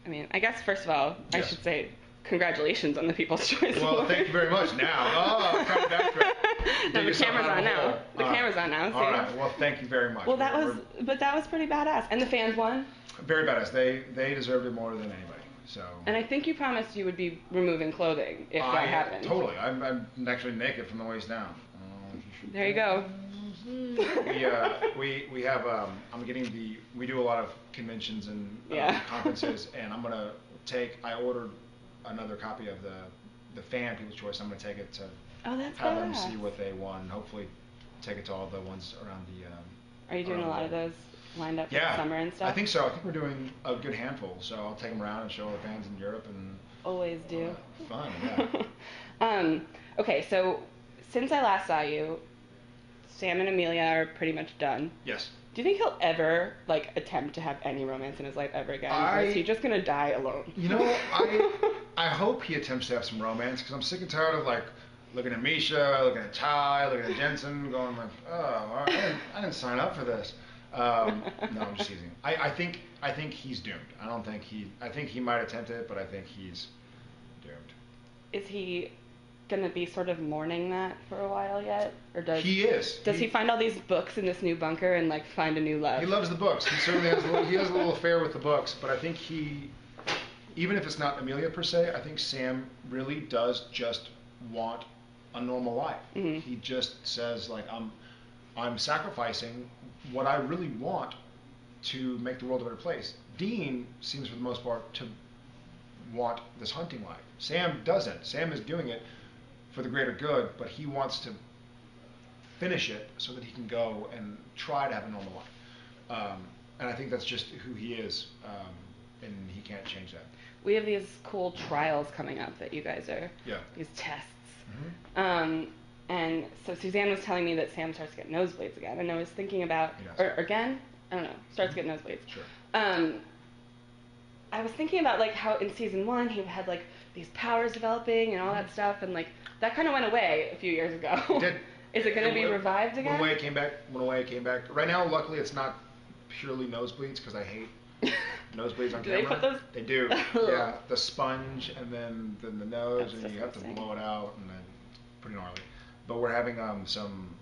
I mean, I guess first of all, I should say congratulations on the People's Choice Well, Award. thank you very much. Now, I'm trying to backtrack. No, the camera's on now. The camera's on now. All right. Well, thank you very much. Well, that was pretty badass. And the fans won. Very badass. They deserved it more than anybody. So. And I think you promised you would be removing clothing if that happened. Totally. I'm actually naked from the waist down. There you go. We have we do a lot of conventions and conferences, and I ordered another copy of the fan People's Choice. I'm gonna take it to have them see what they won. Hopefully, take it to all the ones around the. Are you doing a lot of those lined up for the summer and stuff? I think so. I think we're doing a good handful. So I'll take them around and show all the fans in Europe and. Always do. Fun, yeah. Okay, so since I last saw you, Sam and Amelia are pretty much done. Yes. Do you think he'll ever attempt to have any romance in his life ever again? Or is he just gonna die alone? You know, I hope he attempts to have some romance because I'm sick and tired of looking at Misha, looking at Ty, looking at Jensen, going oh, I didn't sign up for this. No, I'm just teasing. I think he's doomed. I think he might attempt it, but I think he's doomed. Is he gonna be sort of mourning that for a while yet, or does he find all these books in this new bunker and find a new love? He loves the books. He certainly has a little affair with the books, but I think even if it's not Amelia per se, I think Sam really does just want a normal life. Mm-hmm. He just says I'm sacrificing what I really want to make the world a better place. Dean seems for the most part to want this hunting life. Sam doesn't. Sam is doing it for the greater good, but he wants to finish it so that he can go and try to have a normal life. And I think that's just who he is, and he can't change that. We have these cool trials coming up that you guys are, these tests. Mm-hmm. And so Suzanne was telling me that Sam starts to get nosebleeds again, and I was thinking about, or again, I don't know, starts to get nosebleeds. Sure. I was thinking about how in season 1 he had these powers developing and all that stuff, and that kind of went away a few years ago. It did. Is it going to be revived again? Went away, came back. Right now, luckily, it's not purely nosebleeds because I hate nosebleeds on camera. Do they put those? They do. Yeah, the sponge and then the nose, and you have to blow it out, and then it's pretty gnarly. But we're having some.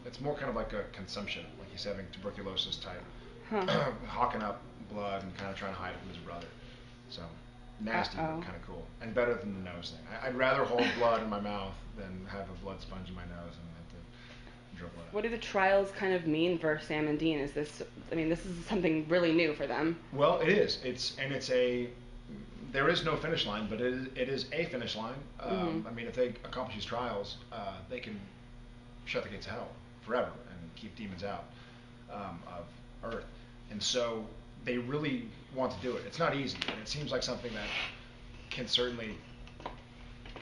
It's more kind of like a consumption, like he's having tuberculosis type, hawking up blood and kind of trying to hide it from his brother. So nasty, but kind of cool, and better than the nose thing. I'd rather hold blood in my mouth than have a blood sponge in my nose and have to drip blood out. What do the trials kind of mean for Sam and Dean? This is something really new for them. Well, it is. There is no finish line, but it is a finish line. I mean, if they accomplish these trials, they can shut the gates of hell forever and keep demons out of Earth. And so they really want to do it. It's not easy, and it seems like something that can certainly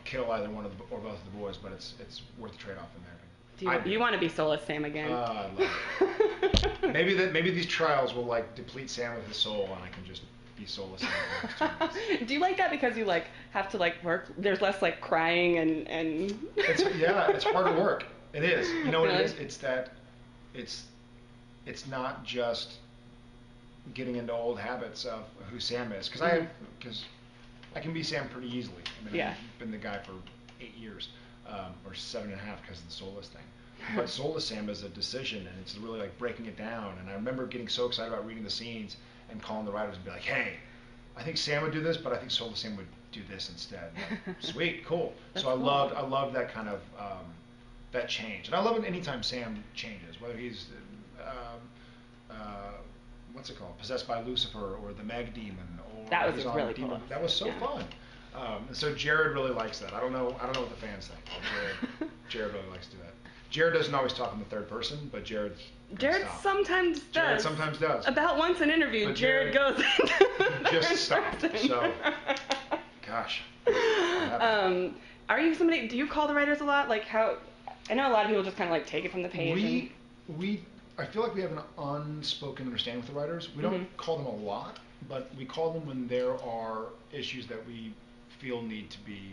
kill either one of the, or both of the boys, but it's worth the trade-off in there. Do you want to be soulless Sam again? I love it. maybe these trials will deplete Sam of his soul, and I can just be soulless. Do you like that because you have to work? There's less crying and. It's harder work. It is. You know what Really? it is? It's that. It's not just getting into old habits of who Sam is, because I can be Sam pretty easily. I mean, I've been the guy for 8 years, or 7.5 because of the soulless thing. But soulless Sam is a decision, and it's really breaking it down. And I remember getting so excited about reading the scenes and calling the writers and be like, "Hey, I think Sam would do this, but I think soulless Sam would do this instead." Sweet, cool. So I loved that kind of that change, and I love it anytime Sam changes, whether he's what's it called, possessed by Lucifer or the Meg Demon, or that was he's really demon. cool. That was so fun. So Jared really likes that. I don't know what the fans think. Jared really likes to do that. Jared doesn't always talk in the third person, but Jared sometimes does. Jared sometimes does. About once an interview, but Jared goes into just stopped. So, gosh. Are you somebody? Do you call the writers a lot? How? I know a lot of people just kind of take it from the page. I feel like we have an unspoken understanding with the writers. We don't call them a lot, but we call them when there are issues that we feel need to be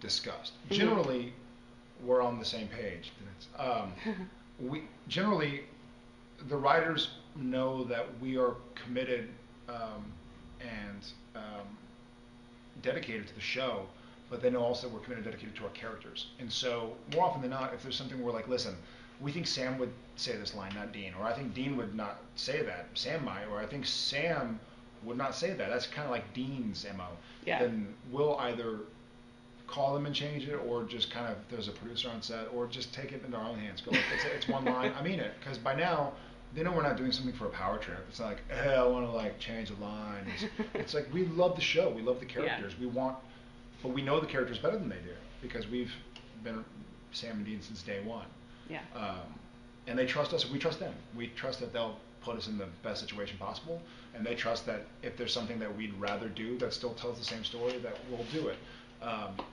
discussed. Generally, we're on the same page. Generally, the writers know that we are committed and dedicated to the show, but they know also we're committed and dedicated to our characters. And so more often than not, if there's something we're like, listen, we think Sam would say this line, not Dean, or I think Dean would not say that, Sam might, or I think Sam would not say that. That's kind of like Dean's MO. Yeah. Then we'll either call them and change it, or just kind of, if there's a producer on set, or just take it into our own hands. Go, like, it's one line. I mean it, because by now they know we're not doing something for a power trip. It's not like, hey, I want to like change the lines. It's like we love the show, we love the characters, we want, but we know the characters better than they do because we've been Sam and Dean since day one. Yeah. And they trust us, we trust them. We trust that they'll put us in the best situation possible, and they trust that if there's something that we'd rather do that still tells the same story, that we'll do it.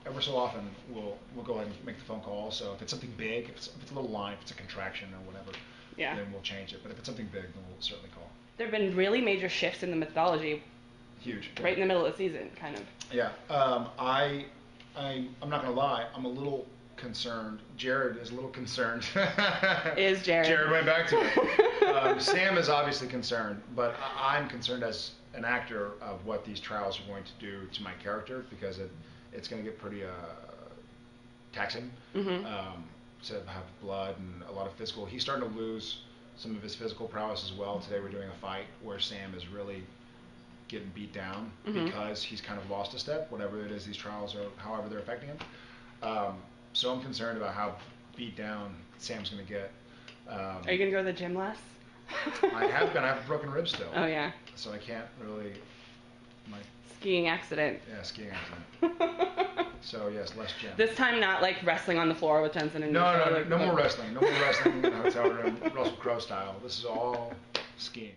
Ever so often, we'll go ahead and make the phone call. So if it's something big, if it's a little line, if it's a contraction or whatever, then we'll change it. But if it's something big, then we'll certainly call. There have been really major shifts in the mythology. Huge. Right in the middle of the season, kind of. Yeah. I'm not going to lie. I'm a little concerned. Jared is a little concerned. Is Jared? Jared went back to it. Sam is obviously concerned, but I'm concerned as an actor of what these trials are going to do to my character, because it's going to get pretty taxing to have blood and a lot of physical. He's starting to lose some of his physical prowess as well. Today we're doing a fight where Sam is really getting beat down because he's kind of lost a step, whatever it is these trials are, however they're affecting him. So I'm concerned about how beat down Sam's going to get. Are you going to go to the gym less? I have been. I have a broken rib still. Oh, yeah. So I can't really... Skiing accident. Yeah, skiing accident. So, yes, less gym. This time not like wrestling on the floor with Jensen and... No more wrestling. No more wrestling in the hotel room, Russell Crowe style. This is all skiing.